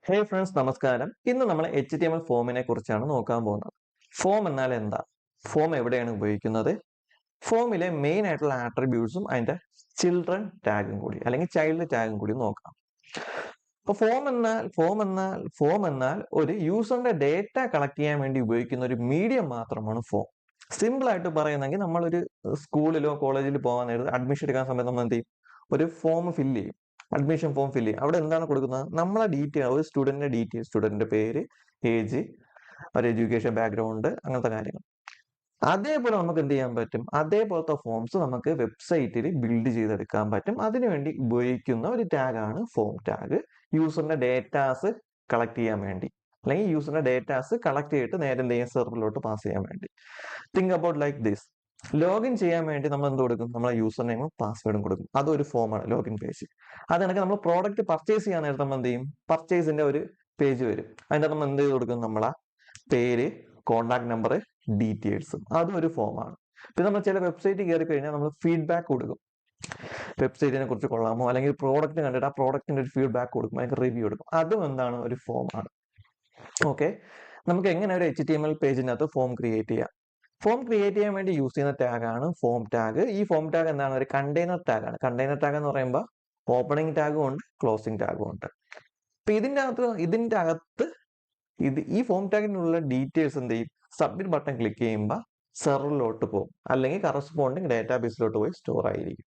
ഹേ friends നമസ്കാരം. ഇന്ന് നമ്മൾ HTML ഫോമിനെ കുറിച്ചാണ് നോക്കാൻ പോകുന്നത്. ഫോം എന്നാൽ എന്താ? ഫോം എവിടെയാണ് ഉപയോഗിക്കുന്നത്? ഫോമിലെ മെയിൻ ആയിട്ടുള്ള ആട്രിബ്യൂട്ട്സും അതിന്റെ ചിൽഡ്രൻ ടാഗും കൂടി അല്ലെങ്കിൽ ചൈൽഡ് ടാഗും കൂടി നോക്കാം. അപ്പൊ ഫോം എന്നാൽ ഒരു യൂസറിന്റെ ഡേറ്റ കളക്ട് ചെയ്യാൻ വേണ്ടി ഉപയോഗിക്കുന്ന ഒരു മീഡിയം മാത്രമാണ് ഫോം. സിമ്പിൾ ആയിട്ട് പറയുന്നെങ്കിൽ നമ്മളൊരു സ്കൂളിലോ കോളേജിലോ പോകാൻ നേരത്ത് അഡ്മിഷൻ എടുക്കാൻ സമയത്ത് നമ്മൾ എന്ത് ചെയ്യും? ഒരു ഫോം ഫില്ല് ചെയ്യും. അഡ്മിഷൻ ഫോം ഫില്ല് ചെയ്യും. അവിടെ എന്താണ് കൊടുക്കുന്നത്? നമ്മളെ ഡീറ്റെയിൽ, ഒരു സ്റ്റുഡന്റിന്റെ ഡീറ്റെയിൽ, സ്റ്റുഡന്റിന്റെ പേര്, ഏജ്, ഒരു എഡ്യൂക്കേഷൻ ബാക്ക്ഗ്രൗണ്ട്, അങ്ങനത്തെ കാര്യങ്ങൾ. അതേപോലെ നമുക്ക് എന്ത് ചെയ്യാൻ പറ്റും? അതേപോലത്തെ ഫോംസ് നമുക്ക് വെബ്സൈറ്റിൽ ബിൽഡ് ചെയ്തെടുക്കാൻ പറ്റും. അതിനുവേണ്ടി ഉപയോഗിക്കുന്ന ഒരു ടാഗാണ് ഫോം ടാഗ്. യൂസറിന്റെ ഡേറ്റാസ് കളക്ട് ചെയ്യാൻ വേണ്ടി, അല്ലെങ്കിൽ യൂസറിന്റെ ഡേറ്റാസ് കളക്ട് ചെയ്തിട്ട് നേരെ എന്ത് ചെയ്യാൻ സെർവറിലോട്ട് പാസ് ചെയ്യാൻ വേണ്ടി. Think about like this. Login ചെയ്യാൻ വേണ്ടി നമ്മൾ എന്ത് കൊടുക്കും? നമ്മളെ യൂസർ നെയിമും പാസ്വേഡും കൊടുക്കും. അതൊരു ഫോമാണ്, ലോഗിൻ പേജ്. അത് കണക്ക് നമ്മൾ പ്രോഡക്റ്റ് പർച്ചേസ് ചെയ്യാൻ നേരത്തെ നമ്മൾ എന്ത് ചെയ്യും? പർച്ചേസിന്റെ ഒരു പേജ് വരും. അതിന്റെ നമ്മൾ എന്ത് ചെയ്ത് കൊടുക്കും? നമ്മളെ പേര്, കോൺടാക്ട് നമ്പർ, ഡീറ്റെയിൽസും. അതും ഒരു ഫോമാണ്. പിന്നെ നമ്മൾ ചില വെബ്സൈറ്റ് കയറി കഴിഞ്ഞാൽ നമ്മൾ ഫീഡ്ബാക്ക് കൊടുക്കും. വെബ്സൈറ്റിനെ കുറിച്ച് കൊള്ളാമോ, അല്ലെങ്കിൽ പ്രോഡക്റ്റ് കണ്ടിട്ട് ആ പ്രോഡക്റ്റിന്റെ ഒരു ഫീഡ്ബാക്ക് കൊടുക്കും, അതിന് റിവ്യൂ കൊടുക്കും. അതും എന്താണ്? ഒരു ഫോമാണ്. ഓക്കെ, നമുക്ക് എങ്ങനെ ഒരു HTML പേജിനകത്ത് ഫോം ക്രിയേറ്റ് ചെയ്യാം? ഫോം ക്രിയേറ്റ് ചെയ്യാൻ വേണ്ടി യൂസ് ചെയ്യുന്ന ടാഗാണ് ഫോം ടാഗ്. ഈ ഫോം ടാഗ് എന്താണ്? ഒരു കണ്ടെയ്നർ ടാഗാണ്. കണ്ടെയ്നർ ടാഗ് എന്ന് പറയുമ്പോൾ ഓപ്പണിംഗ് ടാഗും ഉണ്ട്, ക്ലോസിംഗ് ടാഗും ഉണ്ട്. അപ്പൊ ഇതിന്റെ അകത്ത് ഈ ഫോം ടാഗിനുള്ള ഡീറ്റെയിൽസ് എന്ത് ചെയ്യും? സബ്മിറ്റ് ബട്ടൺ ക്ലിക്ക് ചെയ്യുമ്പോൾ സെർവറിലോട്ട് പോകും, അല്ലെങ്കിൽ കറസ്പോണ്ടിങ് ഡാറ്റാബേസിലോട്ട് പോയി സ്റ്റോർ ആയിരിക്കും.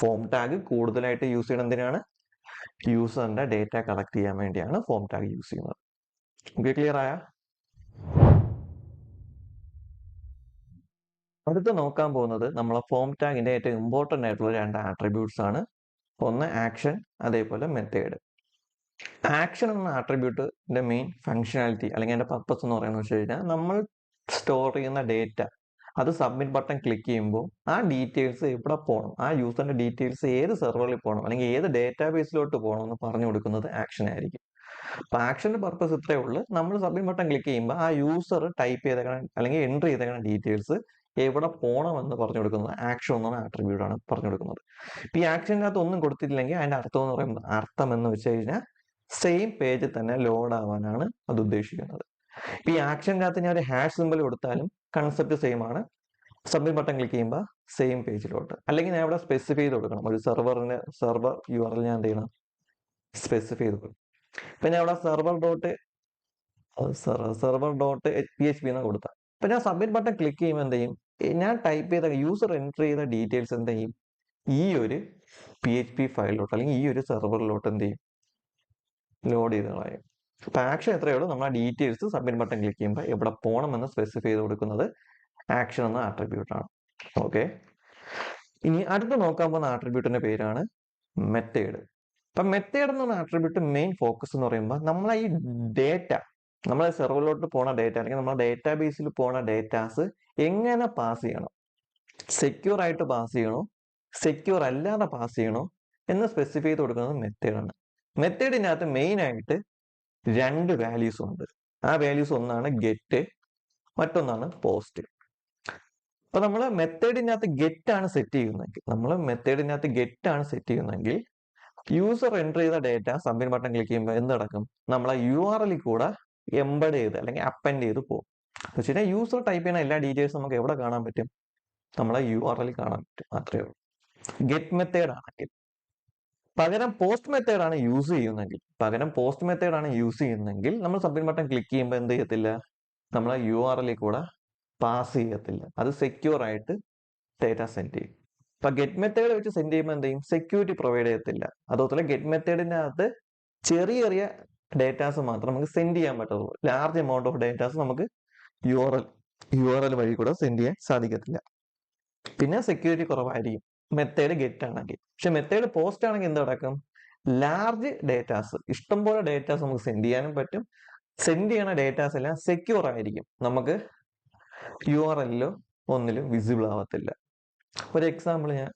ഫോം ടാഗ് കൂടുതലായിട്ട് യൂസ് ചെയ്യുന്നത് എന്തിനാണ്? യൂസറിന്റെ ഡേറ്റ കളക്ട് ചെയ്യാൻ വേണ്ടിയാണ് ഫോം ടാഗ് യൂസ് ചെയ്യുന്നത്. ഓക്കെ, ക്ലിയർ ആയ? അടുത്ത് നോക്കാൻ പോകുന്നത് നമ്മളെ ഫോം ടാഗിന്റെ ഏറ്റവും ഇമ്പോർട്ടന്റ് ആയിട്ടുള്ള രണ്ട് ആട്രിബ്യൂട്ട്സ് ആണ്. ഒന്ന് ആക്ഷൻ, അതേപോലെ മെത്തേഡ്. ആക്ഷൻ എന്ന ആട്രിബ്യൂട്ടിന്റെ മെയിൻ ഫംഗ്ഷനാലിറ്റി അല്ലെങ്കിൽ അതിന്റെ പർപ്പസ് എന്ന് പറയുന്നത് വെച്ച് കഴിഞ്ഞാൽ, നമ്മൾ സ്റ്റോർ ചെയ്യുന്ന ഡേറ്റ അത് സബ്മിറ്റ് ബട്ടൺ ക്ലിക്ക് ചെയ്യുമ്പോൾ ആ ഡീറ്റെയിൽസ് എവിടെ പോകണം, ആ യൂസറിന്റെ ഡീറ്റെയിൽസ് ഏത് സെർവറിൽ പോകണം, അല്ലെങ്കിൽ ഏത് ഡേറ്റാബേസിലോട്ട് പോകണം എന്ന് പറഞ്ഞു കൊടുക്കുന്നത് ആക്ഷൻ ആയിരിക്കും. അപ്പൊ ആക്ഷന്റെ പർപ്പസ് ഇത്രയേ ഉള്ളൂ. നമ്മൾ സബ്മിറ്റ് ബട്ടൺ ക്ലിക്ക് ചെയ്യുമ്പോൾ ആ യൂസർ ടൈപ്പ് ചെയ്തേക്കണം അല്ലെങ്കിൽ എൻട്രി ചെയ്തേക്കണം ഡീറ്റെയിൽസ് എവിടെ പോകണമെന്ന് പറഞ്ഞു കൊടുക്കുന്നത് ആക്ഷൻ എന്ന ആട്രിബ്യൂട്ട് ആണ് പറഞ്ഞു കൊടുക്കുന്നത്. ഇപ്പൊ ഈ ആക്ഷൻ്റെ അകത്ത് ഒന്നും കൊടുത്തിട്ടില്ലെങ്കിൽ അതിന്റെ അർത്ഥം എന്ന് പറയുന്നത്, അർത്ഥം എന്ന് വെച്ച് കഴിഞ്ഞാൽ സെയിം പേജിൽ തന്നെ ലോഡ് ആവാനാണ് അത് ഉദ്ദേശിക്കുന്നത്. ഇപ്പൊ ഈ ആക്ഷൻ്റെ അകത്ത് ഞാൻ ഒരു ഹാഷ് സിമ്പിൾ കൊടുത്താലും കൺസെപ്റ്റ് സെയിം ആണ്. സബ്മിറ്റ് ബട്ടൺ ക്ലിക്ക് ചെയ്യുമ്പോൾ സെയിം പേജിലോട്ട്. അല്ലെങ്കിൽ ഞാൻ ഇവിടെ സ്പെസിഫൈ ചെയ്ത് കൊടുക്കണം, ഒരു സർവർ URL ഞാൻ എന്ത് ചെയ്യണം? സ്പെസിഫൈ ചെയ്ത് കൊടുക്കും. ഇപ്പൊ ഞാൻ ഇവിടെ server.php എന്ന് കൊടുത്താൽ, ഇപ്പൊ ഞാൻ സബ്മിറ്റ് ബട്ടൺ ക്ലിക്ക് ചെയ്യുമ്പോൾ എന്ത് ചെയ്യും? ഞാൻ ടൈപ്പ് ചെയ്ത യൂസർ എൻട്രി ചെയ്ത ഡീറ്റെയിൽസ് എന്ത് ചെയ്യും? ഈ ഒരു PHP ഫയലിലോട്ട് അല്ലെങ്കിൽ ഈ ഒരു സെർവറിലോട്ട് എന്ത് ചെയ്യും? ലോഡ് ചെയ്ത് കളയും. അപ്പൊ ആക്ഷൻ എത്രയേ ഉള്ളൂ? നമ്മൾ ആ ഡീറ്റെയിൽസ് സബ്മിറ്റ് ബട്ടൺ ക്ലിക്ക് ചെയ്യുമ്പോൾ എവിടെ പോകണമെന്ന് സ്പെസിഫൈ ചെയ്ത് കൊടുക്കുന്നത് ആക്ഷൻ എന്ന ആട്രിബ്യൂട്ട് ആണ്. ഓക്കെ, ഇനി അടുത്ത് നോക്കാൻ പോകുന്ന ആട്രിബ്യൂട്ടിന്റെ പേരാണ് മെത്തേഡ്. അപ്പൊ മെത്തേഡ് എന്ന ആട്രിബ്യൂട്ട് മെയിൻ ഫോക്കസ് എന്ന് പറയുമ്പോൾ, നമ്മളെ ഈ ഡേറ്റ, നമ്മളെ സെർവറിലോട്ട് പോണ ഡേറ്റ അല്ലെങ്കിൽ നമ്മുടെ ഡേറ്റാബേസിൽ പോണ ഡേറ്റാസ് എങ്ങനെ പാസ് ചെയ്യണം, സെക്യൂർ ആയിട്ട് പാസ് ചെയ്യണോ, സെക്യൂർ അല്ലാതെ പാസ് ചെയ്യണോ എന്ന് സ്പെസിഫൈ ചെയ്ത് കൊടുക്കുന്നത് മെത്തേഡാണ്. മെത്തേഡിനകത്ത് മെയിൻ ആയിട്ട് രണ്ട് വാല്യൂസ് ഉണ്ട്. ആ വാല്യൂസ് ഒന്നാണ് ഗെറ്റ്, മറ്റൊന്നാണ് പോസ്റ്റ്. അപ്പൊ നമ്മൾ മെത്തേഡിനകത്ത് ഗെറ്റ് ആണ് സെറ്റ് ചെയ്യുന്നതെങ്കിൽ യൂസർ എൻ്റർ ചെയ്ത ഡേറ്റ സബ്മിറ്റ് ബട്ടൺ ക്ലിക്ക് ചെയ്യുമ്പോൾ എന്ത് നടക്കും? നമ്മളെ URL കൂടെ എംബഡ് ചെയ്ത് അല്ലെങ്കിൽ അപ്പൻഡ് ചെയ്ത് പോകും. പക്ഷേ യൂസർ ടൈപ്പ് ചെയ്യുന്ന എല്ലാ ഡീറ്റെയിൽസും നമുക്ക് എവിടെ കാണാൻ പറ്റും? നമ്മളെ URL കാണാൻ പറ്റും. അത്രയേ ഉള്ളൂ. ഗെറ്റ് മെത്തേഡ് ആണെങ്കിൽ. പകരം പോസ്റ്റ് മെത്തേഡ് ആണ് യൂസ് ചെയ്യുന്നതെങ്കിൽ നമ്മൾ സബ്മിറ്റ് ബട്ടൺ ക്ലിക്ക് ചെയ്യുമ്പോൾ എന്ത് ചെയ്യത്തില്ല? നമ്മളെ URL കൂടെ പാസ് ചെയ്യത്തില്ല. അത് സെക്യൂർ ആയിട്ട് ഡേറ്റ സെൻഡ് ചെയ്യും. അപ്പൊ ഗെറ്റ് മെത്തേഡ് വെച്ച് സെൻഡ് ചെയ്യുമ്പോൾ എന്ത് ചെയ്യും? സെക്യൂരിറ്റി പ്രൊവൈഡ് ചെയ്യത്തില്ല. അതുപോലെ ഗെറ്റ് മെത്തേഡിന്റെ അകത്ത് ചെറിയ ചെറിയ ഡേറ്റാസ് മാത്രം നമുക്ക് സെൻഡ് ചെയ്യാൻ പറ്റുള്ളൂ. ലാർജ് എമൗണ്ട് ഓഫ് ഡേറ്റാസ് നമുക്ക് URL വഴി കൂടെ സെൻഡ് ചെയ്യാൻ സാധിക്കത്തില്ല. പിന്നെ സെക്യൂരിറ്റി കുറവായിരിക്കും മെത്തേഡ് ഗെറ്റ് ആണെങ്കിൽ. പക്ഷെ മെത്തേഡ് പോസ്റ്റ് ആണെങ്കിൽ എന്ത് നടക്കും? ലാർജ് ഡേറ്റാസ്, ഇഷ്ടംപോലെ ഡേറ്റാസ് നമുക്ക് സെൻഡ് ചെയ്യാനും പറ്റും. സെൻഡ് ചെയ്യണ ഡേറ്റാസ് എല്ലാം സെക്യൂർ ആയിരിക്കും, നമുക്ക് URL ഒന്നിലും വിസിബിൾ ആവത്തില്ല. ഒരു എക്സാമ്പിൾ ഞാൻ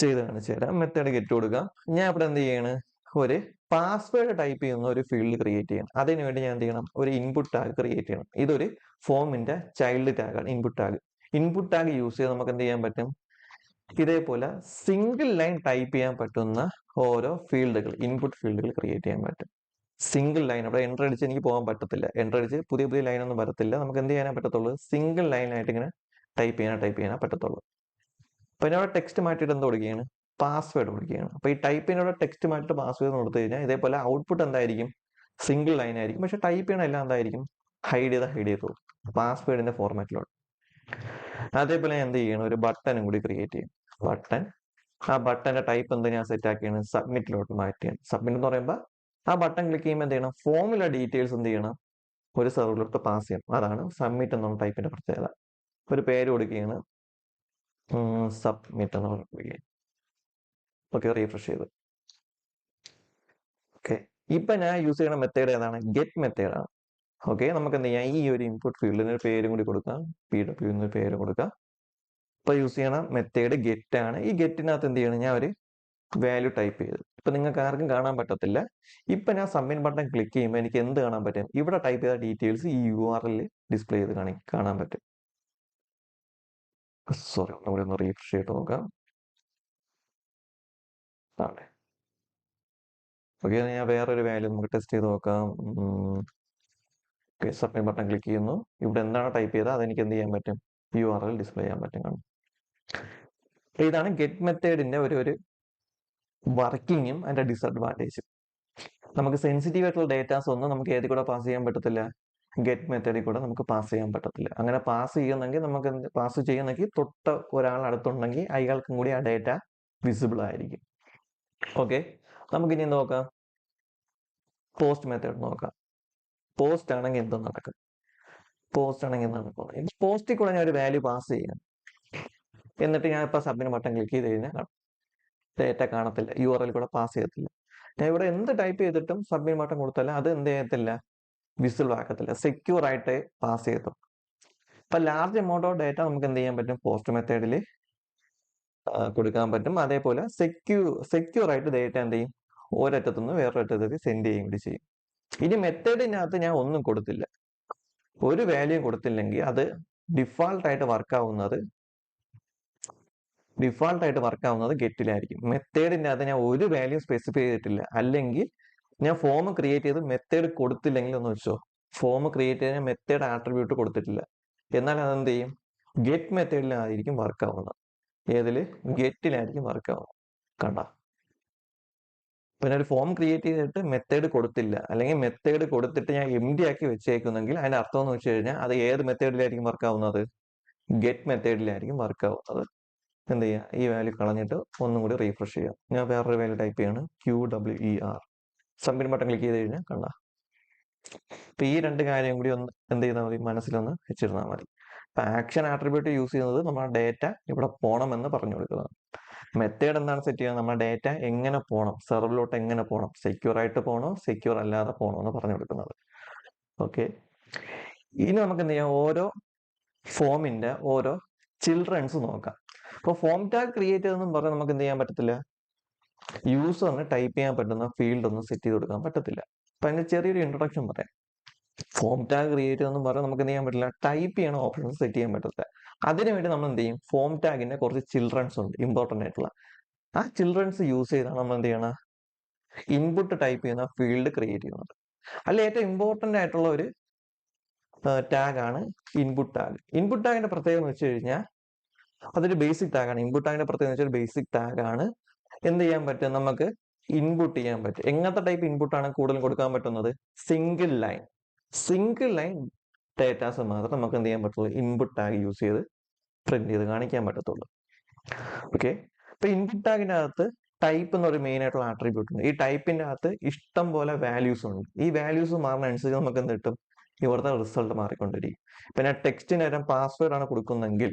ചെയ്ത് കാണിച്ചു തരാം. മെത്തേഡ് ഗെറ്റ് കൊടുക്കാം. ഞാൻ ഇവിടെ എന്ത് ചെയ്യണം? ഒരു പാസ്വേഡ് ടൈപ്പ് ചെയ്യുന്ന ഒരു ഫീൽഡ് ക്രിയേറ്റ് ചെയ്യണം. അതിനുവേണ്ടി ഞാൻ എന്ത് ചെയ്യണം? ഒരു ഇൻപുട്ട് ടാഗ് ക്രിയേറ്റ് ചെയ്യണം. ഇതൊരു ഫോമിന്റെ ചൈൽഡ് ടാഗാണ് input tag. Input tag use ചെയ്ത് നമുക്ക് എന്ത് ചെയ്യാൻ പറ്റും? ഇതേപോലെ സിംഗിൾ ലൈൻ ടൈപ്പ് ചെയ്യാൻ പറ്റുന്ന ഓരോ ഫീൽഡുകൾ, ഇൻപുട്ട് ഫീൽഡുകൾ ക്രിയേറ്റ് ചെയ്യാൻ പറ്റും. സിംഗിൾ ലൈൻ അവിടെ എൻ്റർ അടിച്ച് എനിക്ക് പോകാൻ പറ്റത്തില്ല. എൻ്റർ അടിച്ച് പുതിയ പുതിയ ലൈൻ ഒന്നും വരത്തില്ല. നമുക്ക് എന്ത് ചെയ്യാനേ പറ്റത്തുള്ളൂ? സിംഗിൾ ലൈനായിട്ട് ഇങ്ങനെ ടൈപ്പ് ചെയ്യാനേ പറ്റത്തുള്ളൂ. അപ്പൊ ഇതിനവിടെ ടെക്സ്റ്റ് മാറ്റിയിട്ട് എന്ത് കൊടുക്കുകയാണ്? പാസ്വേഡ് കൊടുക്കുകയാണ്. അപ്പൊ ഈ ടൈപ്പിനോട് ടെക്സ്റ്റ് മാറ്റിയിട്ട് പാസ്വേഡ് കൊടുത്തു കഴിഞ്ഞാൽ ഇതേപോലെ ഔട്ട്പുട്ട് എന്തായിരിക്കും? സിംഗിൾ ലൈൻ ആയിരിക്കും. പക്ഷെ ടൈപ്പ് ചെയ്യണ എല്ലാം എന്തായിരിക്കും? ഹൈഡ് ചെയ്ത് പാസ്വേഡിന്റെ ഫോർമാറ്റിലോട്ട്. അതേപോലെ ഞാൻ എന്ത് ചെയ്യണം? ഒരു ബട്ടണും കൂടി ക്രിയേറ്റ് ചെയ്യും. ബട്ടൺ, ആ ബട്ടന്റെ ടൈപ്പ് എന്ത് ഞാൻ സെറ്റ് ആക്കിയാണ്? സബ്മിറ്റിലോട്ട് മാറ്റിയാണ്. സബ്മിറ്റ് എന്ന് പറയുമ്പോൾ ആ ബട്ടൺ ക്ലിക്ക് ചെയ്യുമ്പോൾ എന്ത് ചെയ്യണം? ഫോമിലെ ഡീറ്റെയിൽസ് എന്ത് ചെയ്യണം? ഒരു സെർവറിലോട്ട് പാസ് ചെയ്യണം. അതാണ് സബ്മിറ്റ് എന്നുള്ള ടൈപ്പിന്റെ പ്രത്യേകത. ഒരു പേര് കൊടുക്കുകയാണ്, സബ്മിറ്റ് എന്ന് കൊടുക്കുകയാണ്. ഓക്കെ, റീഫ്രഷ് ചെയ്ത്. ഓക്കെ, ഇപ്പൊ ഞാൻ യൂസ് ചെയ്യുന്ന മെത്തേഡ് ഏതാണ്? ഗെറ്റ് മെത്തേഡ് ആണ്. ഓക്കെ, നമുക്ക് എന്ത് ചെയ്യാം? ഈ ഒരു ഇൻപുട്ട് ഫീൽഡിന് ഒരു പേരും കൂടി കൊടുക്കാം. PW എന്നൊരു പേര് കൊടുക്കാം. ഇപ്പൊ യൂസ് ചെയ്യണ മെത്തേഡ് ഗെറ്റ് ആണ്. ഈ ഗെറ്റിനകത്ത് എന്ത് ചെയ്യണം? ഞാൻ ഒരു വാല്യൂ ടൈപ്പ് ചെയ്ത്. ഇപ്പൊ നിങ്ങൾക്ക് ആർക്കും കാണാൻ പറ്റത്തില്ല. ഇപ്പൊ ഞാൻ സബ്മിറ്റ് ബട്ടൺ ക്ലിക്ക് ചെയ്യുമ്പോൾ എനിക്ക് എന്ത് കാണാൻ പറ്റും? ഇവിടെ ടൈപ്പ് ചെയ്ത ഡീറ്റെയിൽസ് ഈ URL ഡിസ്പ്ലേ ചെയ്ത് കാണാൻ പറ്റും. സോറി, ഒന്നുകൂടി ഒന്ന് റീഫ്രഷ് ചെയ്ത് നോക്കാം. ഓക്കെ, ഞാൻ വേറൊരു വാല്യൂ നമുക്ക് ടെസ്റ്റ് ചെയ്ത് നോക്കാം. സബ്മിറ്റ് ബട്ടൺ ക്ലിക്ക് ചെയ്യുന്നു. ഇവിടെ എന്താണ് ടൈപ്പ് ചെയ്തത് അതെനിക്ക് എന്ത് ചെയ്യാൻ പറ്റും? URL ഡിസ്പ്ലേ ചെയ്യാൻ പറ്റും. കാണും. ഇതാണ് ഗെറ്റ് മെത്തേഡിന്റെ ഒരു വർക്കിങ്ങും അതിന്റെ ഡിസഡ്വാൻറ്റേജും. നമുക്ക് സെൻസിറ്റീവ് ആയിട്ടുള്ള ഡേറ്റാസ് ഒന്നും നമുക്ക് ഏതിൽ കൂടെ പാസ് ചെയ്യാൻ പറ്റത്തില്ല? ഗെറ്റ് മെത്തേഡിൽ കൂടെ നമുക്ക് പാസ് ചെയ്യാൻ പറ്റത്തില്ല. അങ്ങനെ പാസ് ചെയ്യുന്നെങ്കിൽ നമുക്ക് പാസ് ചെയ്യുന്നെങ്കിൽ തൊട്ട് ഒരാൾ അടുത്തുണ്ടെങ്കിൽ അയാൾക്കും കൂടി ആ ഡേറ്റ വിസിബിൾ ആയിരിക്കും. ഓക്കെ, നമുക്കിനി നോക്കാം. പോസ്റ്റ് മെത്തേഡ് നോക്കാം. പോസ്റ്റ് ആണെങ്കിൽ എന്ത് നടക്കും? പോസ്റ്റ് ആണെങ്കിൽ എന്ത് നടക്കും? പോസ്റ്റിൽ കൂടെ ഞാൻ ഒരു വാല്യൂ പാസ് ചെയ്യാം. എന്നിട്ട് ഞാൻ ഇപ്പൊ സബ്മിറ്റ് ബട്ടൺ ക്ലിക്ക് ചെയ്ത് കഴിഞ്ഞാൽ ഡേറ്റ കാണത്തില്ല, URL കൂടെ പാസ് ചെയ്യത്തില്ല. ഞാൻ ഇവിടെ എന്ത് ടൈപ്പ് ചെയ്തിട്ടും സബ്മിറ്റ് ബട്ടൺ കൊടുത്താലും അത് എന്ത് ചെയ്യത്തില്ല? വിസിബിൾ ആക്കത്തില്ല. സെക്യൂർ ആയിട്ട് പാസ് ചെയ്തു. ഇപ്പൊ ലാർജ് എമൗണ്ട് ഓഫ് ഡേറ്റ നമുക്ക് എന്ത് ചെയ്യാൻ പറ്റും? പോസ്റ്റ് മെത്തേഡിൽ കൊടുക്കാൻ പറ്റും. അതേപോലെ സെക്യൂർ ആയിട്ട് ഡേറ്റ എന്ത് ചെയ്യും? ഒരറ്റത്തുനിന്ന് വേറൊരറ്റത്തേക്ക് സെൻഡ് ചെയ്യുകയും കൂടി ചെയ്യും. ഇനി മെത്തേഡിനകത്ത് ഞാൻ ഒന്നും കൊടുത്തില്ല, ഒരു വാല്യൂ കൊടുത്തില്ലെങ്കിൽ അത് ഡിഫാൾട്ട് ആയിട്ട് വർക്ക് ആവുന്നത് ഗെറ്റിലായിരിക്കും. മെത്തേഡിന്റെ അകത്ത് ഞാൻ ഒരു വാല്യൂ സ്പെസിഫൈ ചെയ്തിട്ടില്ല, അല്ലെങ്കിൽ ഞാൻ ഫോം ക്രിയേറ്റ് ചെയ്ത് മെത്തേഡ് കൊടുത്തില്ലെങ്കിൽ ഒന്ന് വെച്ചോ, ഫോം ക്രിയേറ്റ് ചെയ്ത് മെത്തേഡ് ആട്രിബ്യൂട്ട് കൊടുത്തിട്ടില്ല, എന്നാൽ അതെന്ത് ചെയ്യും? ഗെറ്റ് മെത്തേഡിലായിരിക്കും വർക്ക് ആവുന്നത്. ഏതില്? ഗെറ്റിലായിരിക്കും വർക്ക് ആവുന്നത്. കണ്ട, പിന്നെ ഒരു ഫോം ക്രിയേറ്റ് ചെയ്തിട്ട് മെത്തേഡ് കൊടുത്തില്ല, അല്ലെങ്കിൽ മെത്തേഡ് കൊടുത്തിട്ട് ഞാൻ എംപ്റ്റി ആക്കി വെച്ചേക്കുന്നെങ്കിൽ അതിന്റെ അർത്ഥം എന്ന് വെച്ച് കഴിഞ്ഞാൽ അത് ഏത് മെത്തേഡിലായിരിക്കും വർക്ക് ആവുന്നത്? ഗെറ്റ് മെത്തേഡിലായിരിക്കും വർക്ക് ആവുന്നത്. എന്ത് ചെയ്യുക? ഈ വാല്യൂ കളഞ്ഞിട്ട് ഒന്നും കൂടി റീഫ്രഷ് ചെയ്യുക. ഞാൻ വേറൊരു വാല്യൂ ടൈപ്പ് ചെയ്യാണ്, QWER. സബ്മിറ്റ് ബട്ടൺ ക്ലിക്ക് ചെയ്ത് കഴിഞ്ഞാൽ കണ്ട. അപ്പൊ ഈ രണ്ട് കാര്യം കൂടി ഒന്ന് എന്ത് ചെയ്താൽ മതി? മനസ്സിലൊന്ന് വെച്ചിരുന്നാൽ മതി. അപ്പൊ ആക്ഷൻ ആട്രിബ്യൂട്ട് യൂസ് ചെയ്യുന്നത് നമ്മുടെ ഡേറ്റ ഇവിടെ പോകണമെന്ന് പറഞ്ഞു കൊടുക്കുന്നത്. മെത്തേഡ് എന്താണ് സെറ്റ് ചെയ്യുക? നമ്മുടെ ഡേറ്റ എങ്ങനെ പോകണം, സെർവറിലോട്ട് എങ്ങനെ പോകണം, സെക്യൂർ ആയിട്ട് പോകണോ സെക്യൂർ അല്ലാതെ പോകണോ എന്ന് പറഞ്ഞു കൊടുക്കുന്നത്. ഓക്കെ, ഇനി നമുക്ക് എന്ത് ചെയ്യാം? ഓരോ ഫോമിന്റെ ഓരോ ചിൽഡ്രൻസ് നോക്കാം. അപ്പോൾ ഫോം ടാഗ് ക്രിയേറ്റ് ചെയ്തെന്നും പറഞ്ഞാൽ നമുക്ക് എന്ത് ചെയ്യാൻ പറ്റത്തില്ല? യൂസറിന് ടൈപ്പ് ചെയ്യാൻ പറ്റുന്ന ഫീൽഡ് ഒന്നും സെറ്റ് ചെയ്ത് കൊടുക്കാൻ പറ്റത്തില്ല. അപ്പൊ അതിന്റെ ചെറിയൊരു ഇൻട്രൊഡക്ഷൻ പറയാം. ഫോം ടാഗ് ക്രിയേറ്റ് ചെയ്തെന്നും പറഞ്ഞാൽ നമുക്ക് എന്ത് ചെയ്യാൻ പറ്റില്ല? ടൈപ്പ് ചെയ്യണ ഓപ്ഷൻസ് സെറ്റ് ചെയ്യാൻ പറ്റത്തില്ല. അതിനുവേണ്ടി നമ്മൾ എന്ത് ചെയ്യും? ഫോം ടാഗിന്റെ കുറച്ച് ചിൽഡ്രൻസ് ഉണ്ട്, ഇമ്പോർട്ടന്റ് ആയിട്ടുള്ള. ആ ചിൽഡ്രൻസ് യൂസ് ചെയ്താണ് നമ്മൾ എന്ത് ചെയ്യണം? ഇൻപുട്ട് ടൈപ്പ് ചെയ്യുന്ന ഫീൽഡ് ക്രിയേറ്റ് ചെയ്യുന്നത്. അല്ല, ഏറ്റവും ഇമ്പോർട്ടന്റ് ആയിട്ടുള്ള ഒരു ടാഗ് ആണ് ഇൻപുട്ട് ടാഗ്. ഇൻപുട്ട് ടാഗിന്റെ പ്രത്യേകത എന്ന് വെച്ച് കഴിഞ്ഞാൽ അതൊരു ബേസിക് ടാഗ് ആണ്. ഇൻപുട്ട് ടാഗിന്റെ പ്രത്യേകത വെച്ചാൽ ബേസിക് ടാഗ് ആണ്. എന്ത് ചെയ്യാൻ പറ്റും? നമുക്ക് ഇൻപുട്ട് ചെയ്യാൻ പറ്റും. എങ്ങനത്തെ ടൈപ്പ് ഇൻപുട്ട് ആണ് കൂടുതൽ കൊടുക്കാൻ പറ്റുന്നത്? സിംഗിൾ ലൈൻ ഡേറ്റാസ് മാത്രം നമുക്ക് എന്ത് ചെയ്യാൻ പറ്റുള്ളൂ? ഇൻപുട്ട് ടാഗ് യൂസ് ചെയ്ത് പ്രിന്റ് ചെയ്ത് കാണിക്കാൻ പറ്റത്തുള്ളൂ. ഓക്കെ, അപ്പൊ ഇൻപുട്ട് ടാഗിന്റെ അകത്ത് ടൈപ്പ് എന്നൊരു മെയിൻ ആയിട്ടുള്ള ആട്രിബ്യൂട്ട് ഉണ്ട്. ഈ ടൈപ്പിന്റെ അകത്ത് ഇഷ്ടം പോലെ വാല്യൂസ് ഉണ്ട്. ഈ വാല്യൂസ് മാറുന്ന അനുസരിച്ച് നമുക്ക് എന്ത് കിട്ടും? ഇവിടുത്തെ റിസൾട്ട് മാറിക്കൊണ്ടിരിക്കും. പിന്നെ ടെക്സ്റ്റിന് നേരം പാസ്വേഡ് ആണ് കൊടുക്കുന്നെങ്കിൽ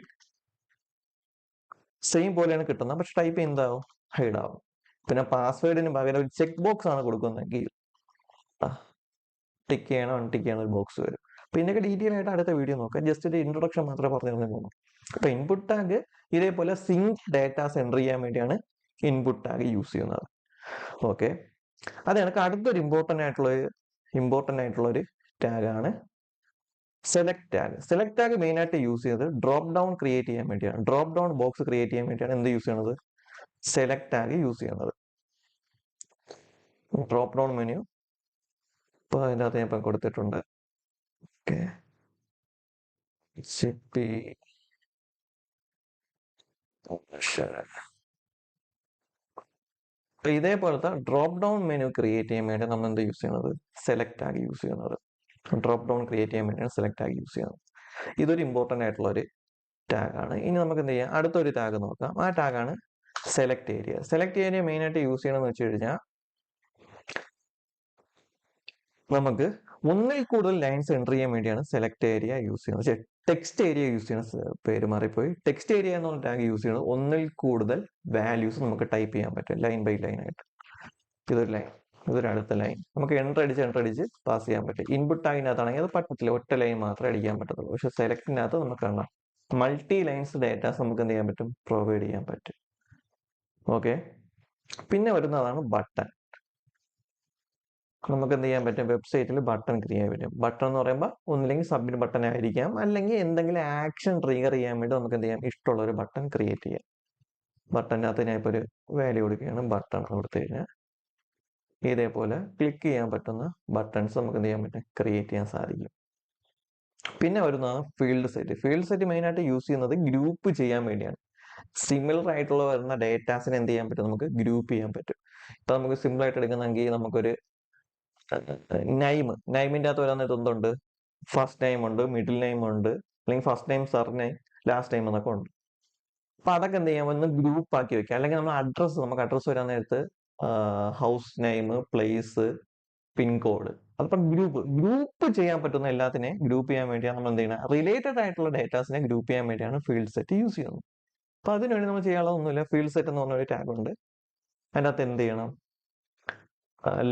സെയിം പോലെയാണ് കിട്ടുന്നത്, പക്ഷെ ടൈപ്പ് എന്താവും? ഹൈഡ് ആവും. പിന്നെ പാസ്വേഡിന് പകരം ഒരു ചെക്ക് ബോക്സ് ആണ് കൊടുക്കുന്നെങ്കിൽ ടിക്ക് ചെയ്യണം അൺടിക്ക് ചെയ്യണം ഒരു ബോക്സ് വരും. അപ്പൊ ഇതിനൊക്കെ ഡീറ്റെയിൽ ആയിട്ട് അടുത്ത വീഡിയോ നോക്കാം. ജസ്റ്റ് ഒരു ഇൻട്രൊഡക്ഷൻ മാത്രമേ പറഞ്ഞിരുന്നേ തോന്നുന്നു. അപ്പൊ ഇൻപുട്ട് ടാഗ് ഇതേപോലെ സിങ്ക് ഡേറ്റാസ് എൻ്റർ ചെയ്യാൻ വേണ്ടിയാണ് ഇൻപുട്ട് ടാഗ് യൂസ് ചെയ്യുന്നത്. ഓക്കെ, അത് എനിക്ക് അടുത്തൊരു ഇമ്പോർട്ടൻ്റ് ആയിട്ടുള്ള ഒരു ടാഗ് ആണ് സെലക്ട് ടാഗ് മെയിൻ ആയിട്ട് യൂസ് ചെയ്തത് ഡ്രോപ്പ് ഡൗൺ ക്രിയേറ്റ് ചെയ്യാൻ വേണ്ടിയാണ്. ഡ്രോപ്പ് ഡൗൺ ബോക്സ് ക്രിയേറ്റ് ചെയ്യാൻ വേണ്ടിയാണ് എന്ത് യൂസ് ചെയ്യണത്? സെലക്ട് ടാഗ് യൂസ് ചെയ്യുന്നത്. ഡ്രോപ്പ് ഡൗൺ മെനു ഇപ്പൊ അതിൻ്റെ അകത്ത് ഞാൻ ഇപ്പം കൊടുത്തിട്ടുണ്ട്. ഓക്കെ, ഇതേപോലത്തെ ഡ്രോപ്പ് ഡൗൺ മെനു ക്രിയേറ്റ് ചെയ്യാൻ വേണ്ടി നമ്മൾ എന്ത് യൂസ് ചെയ്യുന്നത്? സെലക്ട് ടാഗ് യൂസ് ചെയ്യുന്നത്. ഡ്രോപ്പ് ഡൗൺ ക്രിയേറ്റ് ചെയ്യാൻ വേണ്ടിയാണ് സെലക്ട് ടാഗ് യൂസ് ചെയ്യുന്നത്. ഇതൊരു ഇമ്പോർട്ടൻ്റ് ആയിട്ടുള്ള ഒരു ടാഗാണ്. ഇനി നമുക്ക് എന്ത് ചെയ്യാം? അടുത്തൊരു ടാഗ് നോക്കാം. ആ ടാഗാണ് select area. Select area main ആയിട്ട് യൂസ് ചെയ്യണമെന്ന് വെച്ച് കഴിഞ്ഞാൽ നമുക്ക് ഒന്നിൽ കൂടുതൽ ലൈൻസ് എൻ്റർ ചെയ്യാൻ വേണ്ടിയാണ് സെലക്ട് ഏരിയ യൂസ് ചെയ്യുന്നത്. ടെക്സ്റ്റ് ഏരിയ യൂസ് ചെയ്യുന്ന പേര് മാറിപ്പോയി. ടെക്സ്റ്റ് ഏരിയ എന്നുള്ള ടാഗ് യൂസ് ചെയ്യുന്നത് ഒന്നിൽ കൂടുതൽ വാല്യൂസ് നമുക്ക് ടൈപ്പ് ചെയ്യാൻ പറ്റും ലൈൻ ബൈ ലൈൻ ആയിട്ട്. ഇതൊരു ലൈൻ, ഇതൊരു അടുത്ത ലൈൻ. നമുക്ക് എൻ്റർ അടിച്ച് പാസ് ചെയ്യാൻ പറ്റും. ഇൻപുട്ട് ടാഗിനകത്താണെങ്കിൽ അത് പറ്റത്തില്ല, ഒറ്റ ലൈൻ മാത്രമേ അടിക്കാൻ പറ്റത്തുള്ളൂ. പക്ഷെ സെലക്ടിനകത്ത് നമുക്ക് കാണാം മൾട്ടി ലൈൻസ് ഡേറ്റാസ് നമുക്ക് എന്ത് ചെയ്യാൻ പറ്റും? പ്രൊവൈഡ് ചെയ്യാൻ പറ്റും. ഓക്കെ, പിന്നെ വരുന്നതാണ് ബട്ടൺ. നമുക്ക് എന്ത് ചെയ്യാൻ പറ്റും? വെബ്സൈറ്റിൽ ബട്ടൺ ക്രിയേറ്റ് ചെയ്യാൻ പറ്റും. ബട്ടൺ എന്ന് പറയുമ്പോൾ ഒന്നില്ലെങ്കിൽ സബ്മിറ്റ് ബട്ടൺ ആയിരിക്കാം, അല്ലെങ്കിൽ എന്തെങ്കിലും ആക്ഷൻ ട്രിഗർ ചെയ്യാൻ വേണ്ടി നമുക്ക് എന്ത് ചെയ്യാം? ഇഷ്ടമുള്ള ഒരു ബട്ടൺ ക്രിയേറ്റ് ചെയ്യാം. ബട്ടൻ്റെ അകത്ത് ഞാൻ ഇപ്പോൾ ഒരു വാല്യൂ കൊടുക്കുകയാണ്. ബട്ടൺ കൊടുത്തു കഴിഞ്ഞാൽ ഇതേപോലെ ക്ലിക്ക് ചെയ്യാൻ പറ്റുന്ന ബട്ടൺസ് നമുക്ക് എന്ത് ചെയ്യാൻ പറ്റും? ക്രിയേറ്റ് ചെയ്യാൻ സാധിക്കും. പിന്നെ വരുന്നതാണ് field set. Field set main ആയിട്ട് യൂസ് ചെയ്യുന്നത് ഗ്രൂപ്പ് ചെയ്യാൻ വേണ്ടിയാണ്. സിമിലർ ആയിട്ടുള്ള വരുന്ന ഡേറ്റാസിനെ എന്ത് ചെയ്യാൻ പറ്റും? നമുക്ക് ഗ്രൂപ്പ് ചെയ്യാൻ പറ്റും. ഇപ്പൊ നമുക്ക് സിമ്പിൾ ആയിട്ട് എടുക്കുന്നെങ്കിൽ നമുക്കൊരു നൈമിന്റെ അകത്ത് വരാൻ നേരത്ത് എന്തുണ്ട്? ഫസ്റ്റ് നെയിം ഉണ്ട്, മിഡിൽ നെയിം ഉണ്ട്, അല്ലെങ്കിൽ first name, sir name, last name എന്നൊക്കെ ഉണ്ട്. അപ്പൊ അതൊക്കെ എന്ത് ചെയ്യാം? ഒന്ന് ഗ്രൂപ്പ് ആക്കി വെക്കാം. അല്ലെങ്കിൽ നമ്മൾ നമുക്ക് അഡ്രസ്സ് വരാൻ നേരത്ത് ഹൗസ് നെയിം, പ്ലേസ്, പിൻകോഡ്, അതിപ്പോ ഗ്രൂപ്പ് ചെയ്യാൻ പറ്റുന്ന എല്ലാത്തിനെയും ഗ്രൂപ്പ് ചെയ്യാൻ വേണ്ടിയാണ് നമ്മൾ എന്ത് ചെയ്യണം? റിലേറ്റഡ് ആയിട്ടുള്ള ഡേറ്റാസിനെ ഗ്രൂപ്പ് ചെയ്യാൻ വേണ്ടിയാണ് ഫീൽഡ് സെറ്റ് യൂസ് ചെയ്യുന്നത്. അപ്പൊ അതിനുവേണ്ടി നമ്മൾ ചെയ്യാനുള്ളതൊന്നുമില്ല. ഫീൽഡ് സെറ്റ് എന്ന് പറഞ്ഞ ഒരു ടാഗ് ഉണ്ട്. അതിൻ്റെ അകത്ത് എന്ത് ചെയ്യണം?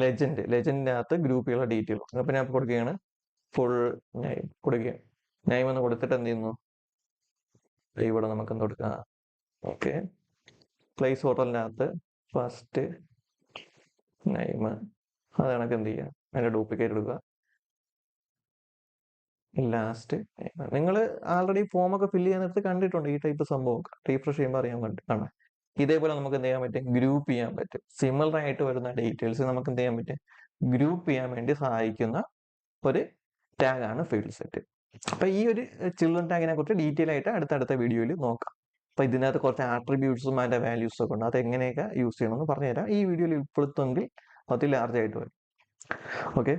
ലെജൻഡിന്റെ അകത്ത് ഗ്രൂപ്പുകളുടെ ഡീറ്റെയിൽ. അപ്പൊ ഞാൻ കൊടുക്കുകയാണ് ഫുൾ നെയിം കൊടുക്കുക. നെയിം എന്ന് കൊടുത്തിട്ട് എന്ത് ചെയ്യുന്നു? ഇവിടെ നമുക്ക് എന്ത് കൊടുക്കാം? ഓക്കെ, പ്ലേസ് ഹോട്ടലിന്റെ അകത്ത് ഫസ്റ്റ് നെയിം, അത് കണക്ക് എന്ത് ചെയ്യുക? അതിന്റെ ഡ്യൂപ്ലിക്കേറ്റ് എടുക്കുക. ലാസ്റ്റ് നിങ്ങൾ ആൾറെഡി ഫോം ഒക്കെ ഫില്ല് ചെയ്യാൻ നേരത്ത് കണ്ടിട്ടുണ്ട് ഈ ടൈപ്പ് സംഭവം. റീഫ്രഷ് ചെയ്യുമ്പോൾ അറിയാൻ കാണാം. ഇതേപോലെ നമുക്ക് എന്ത് ചെയ്യാൻ പറ്റും? ഗ്രൂപ്പ് ചെയ്യാൻ പറ്റും. സിമിലർ ആയിട്ട് വരുന്ന ഡീറ്റെയിൽസ് നമുക്ക് എന്ത് ചെയ്യാൻ പറ്റും? ഗ്രൂപ്പ് ചെയ്യാൻ വേണ്ടി സഹായിക്കുന്ന ഒരു ടാഗാണ് ഫീൽഡ് സെറ്റ്. അപ്പൊ ഈ ഒരു ചിൽഡ്രൻ ടാഗിനെ കുറിച്ച് ഡീറ്റെയിൽ ആയിട്ട് അടുത്തടുത്ത വീഡിയോയിൽ നോക്കാം. അപ്പൊ ഇതിനകത്ത് കുറച്ച് ആട്രിബ്യൂട്ട്സും അതിന്റെ വാല്യൂസും ഒക്കെ ഉണ്ട്. അത് എങ്ങനെയൊക്കെ യൂസ് ചെയ്യണമെന്ന് പറഞ്ഞുതരാം. ഈ വീഡിയോയിൽ ഉൾപ്പെടുത്തുമെങ്കിൽ അത് ലാർജ് ആയിട്ട് വരും. ഓക്കെ.